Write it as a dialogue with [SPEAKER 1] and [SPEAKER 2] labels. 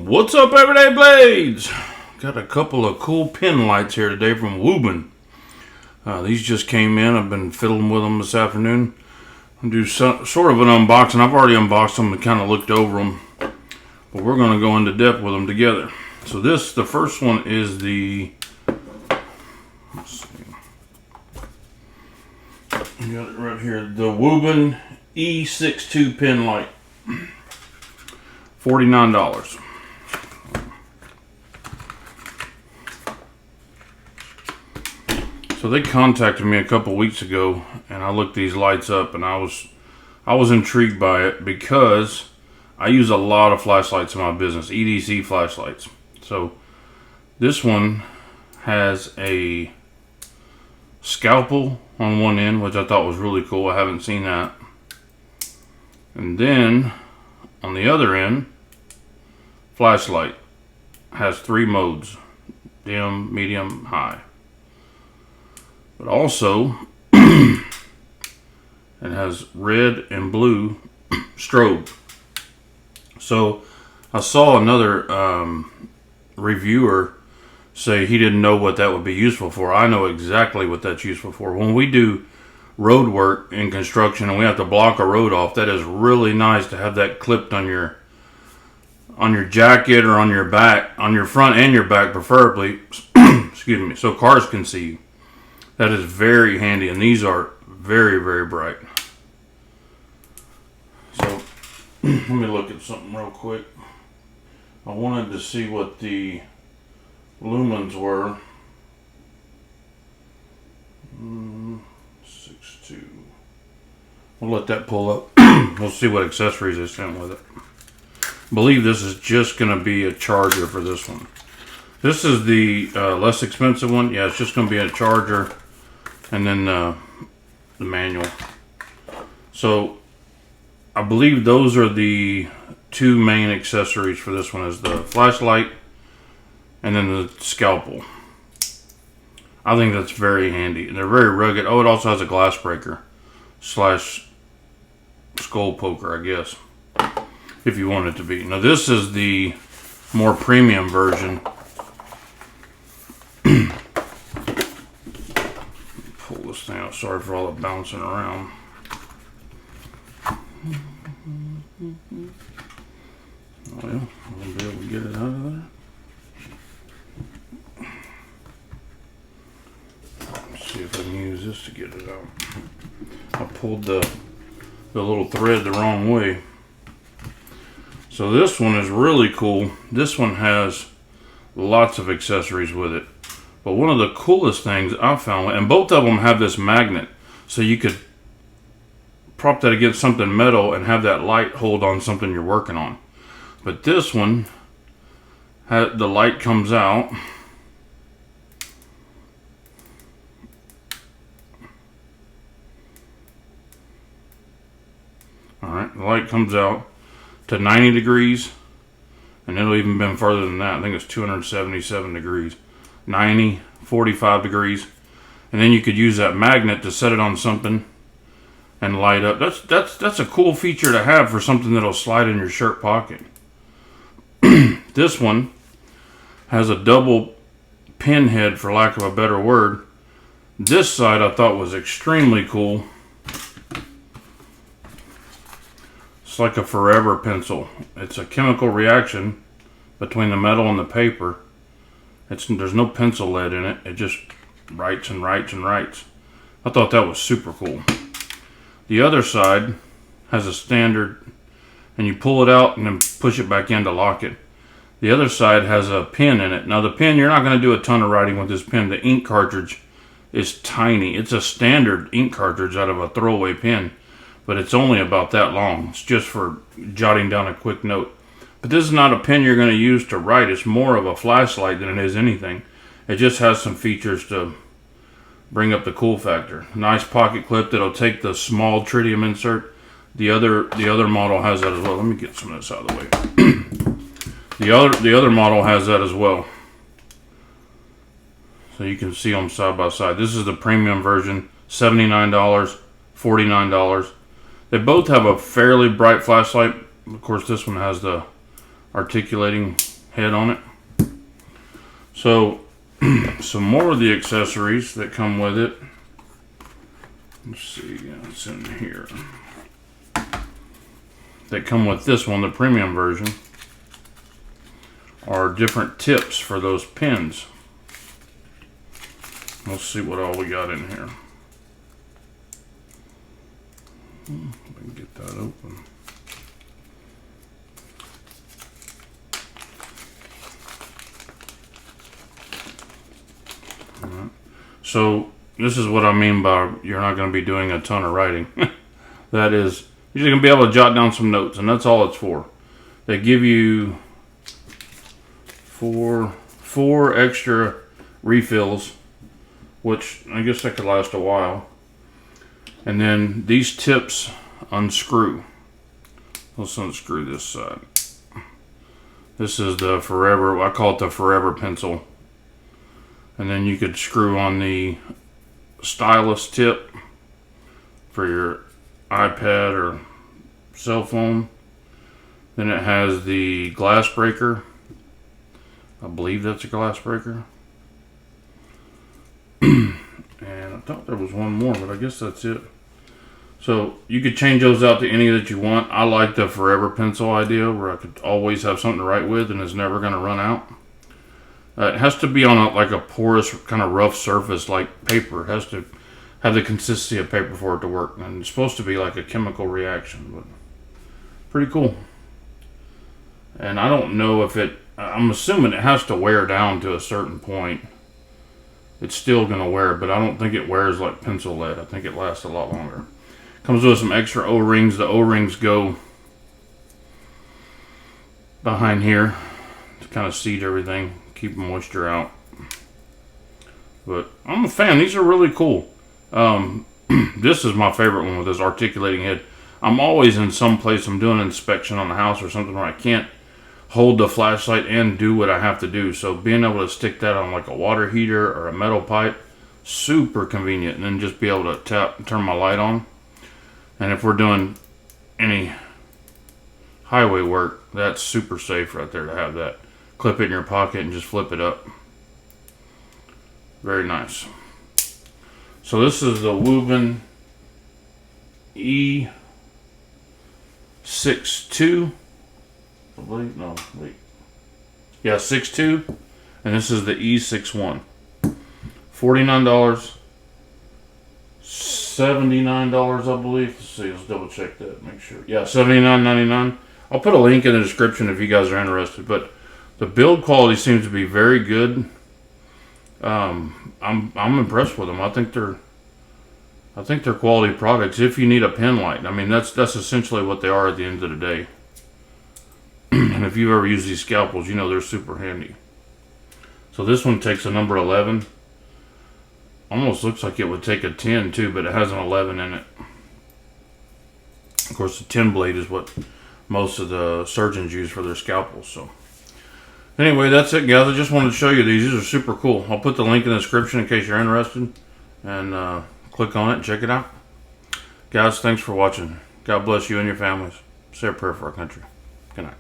[SPEAKER 1] What's up, Everyday Blades? Got a couple of cool pin lights here today from Wuben. These just came in. I've been fiddling with them this afternoon. I'll do sort of an unboxing. I've already unboxed them and kind of looked over them, but we're going to go into depth with them together. So the first one is the, let's see, you got it right here, the Wuben E62 pin light, $49. So they contacted me a couple weeks ago, and I looked these lights up, and I was intrigued by it because I use a lot of flashlights in my business, EDC flashlights. So this one has a scalpel on one end, which I thought was really cool. I haven't seen that. And then on the other end, flashlight has 3 modes: dim, medium, high. But also, it has red and blue strobe. So I saw another reviewer say he didn't know what that would be useful for. I know exactly what that's useful for. When we do road work in construction and we have to block a road off, that is really nice to have that clipped on your jacket or on your back, on your front and your back preferably, excuse me, so cars can see you. That is very handy, and these are very, very bright. So, let me look at something real quick. I wanted to see what the lumens were. 6.2. We'll let that pull up. We'll see what accessories they sent with it. I believe this is just going to be a charger for this one. This is the less expensive one. Yeah, it's just going to be a charger. And then the manual. So I believe those are the 2 main accessories for this one, is the flashlight and then the scalpel. I think that's very handy, and they're very rugged. Oh, it also has a glass breaker / skull poker, I guess, if you want it to be. Now this is the more premium version. Pull this thing out. Sorry for all the bouncing around. Well, I'll be able to get it out of there. Let's see if I can use this to get it out. I pulled the little thread the wrong way. So this one is really cool. This one has lots of accessories with it. But one of the coolest things I found, and both of them have this magnet, so you could prop that against something metal and have that light hold on something you're working on. But this one, the light comes out. Alright, the light comes out to 90 degrees, and it'll even been further than that. I think it's 277 degrees. 90, 45 degrees, and then you could use that magnet to set it on something and light up. That's a cool feature to have for something that'll slide in your shirt pocket. This one has a double pin head, for lack of a better word. This side I thought was extremely cool. It's like a forever pencil. It's a chemical reaction between the metal and the paper. There's no pencil lead in it. It just writes and writes and writes. I thought that was super cool. The other side has a standard, and you pull it out and then push it back in to lock it. The other side has a pin in it. Now the pin, you're not going to do a ton of writing with this pen. The ink cartridge is tiny. It's a standard ink cartridge out of a throwaway pen, but it's only about that long. It's just for jotting down a quick note. But this is not a pen you're going to use to write. It's more of a flashlight than it is anything. It just has some features to bring up the cool factor. Nice pocket clip that'll take the small tritium insert. The other model has that as well. Let me get some of this out of the way. The other model has that as well. So you can see them side by side. This is the premium version, $79, $49. They both have a fairly bright flashlight. Of course, this one has the articulating head on it. So some more of the accessories that come with it. Let's see, it's in here. That come with this one, the premium version, are different tips for those pins. Let's see what all we got in here. If I can get that open. All right. So this is what I mean by you're not going to be doing a ton of writing. That is, you're just going to be able to jot down some notes, and that's all it's for. They give you four extra refills, which I guess that could last a while. And then these tips unscrew. Let's unscrew this side. This is the Forever, I call it the Forever pencil. And then you could screw on the stylus tip for your iPad or cell phone. Then it has the glass breaker. I believe that's a glass breaker. And I thought there was one more, but I guess that's it. So you could change those out to any that you want. I like the Forever pencil idea where I could always have something to write with and it's never going to run out. It has to be on like a porous, kind of rough surface like paper. It has to have the consistency of paper for it to work. And it's supposed to be like a chemical reaction, but pretty cool. And I don't know if I'm assuming it has to wear down to a certain point. It's still going to wear, but I don't think it wears like pencil lead. I think it lasts a lot longer. Comes with some extra O-rings. The O-rings go behind here to kind of seat everything, keep moisture out. But I'm a fan. These are really cool. This is my favorite one with this articulating head. I'm always in some place, I'm doing an inspection on the house or something where I can't hold the flashlight and do what I have to do. So being able to stick that on like a water heater or a metal pipe, super convenient. And then just be able to tap and turn my light on. And if we're doing any highway work, that's super safe right there to have that. Clip it in your pocket and just flip it up. Very nice. So this is the Wuben E62. I believe, no, wait. Yeah, 62. And this is the E61. $49. $79, I believe. Let's see, let's double check that, make sure. Yeah, $79.99. I'll put a link in the description if you guys are interested. But the build quality seems to be very good. I'm impressed with them. I think they're quality products. If you need a pen light, I mean that's essentially what they are at the end of the day. And if you've ever used these scalpels, you know they're super handy. So this one takes a number 11. Almost looks like it would take a 10 too, but it has an 11 in it. Of course, the 10 blade is what most of the surgeons use for their scalpels. So anyway, that's it, guys. I just wanted to show you these. These are super cool. I'll put the link in the description in case you're interested. And click on it and check it out. Guys, thanks for watching. God bless you and your families. Say a prayer for our country. Good night.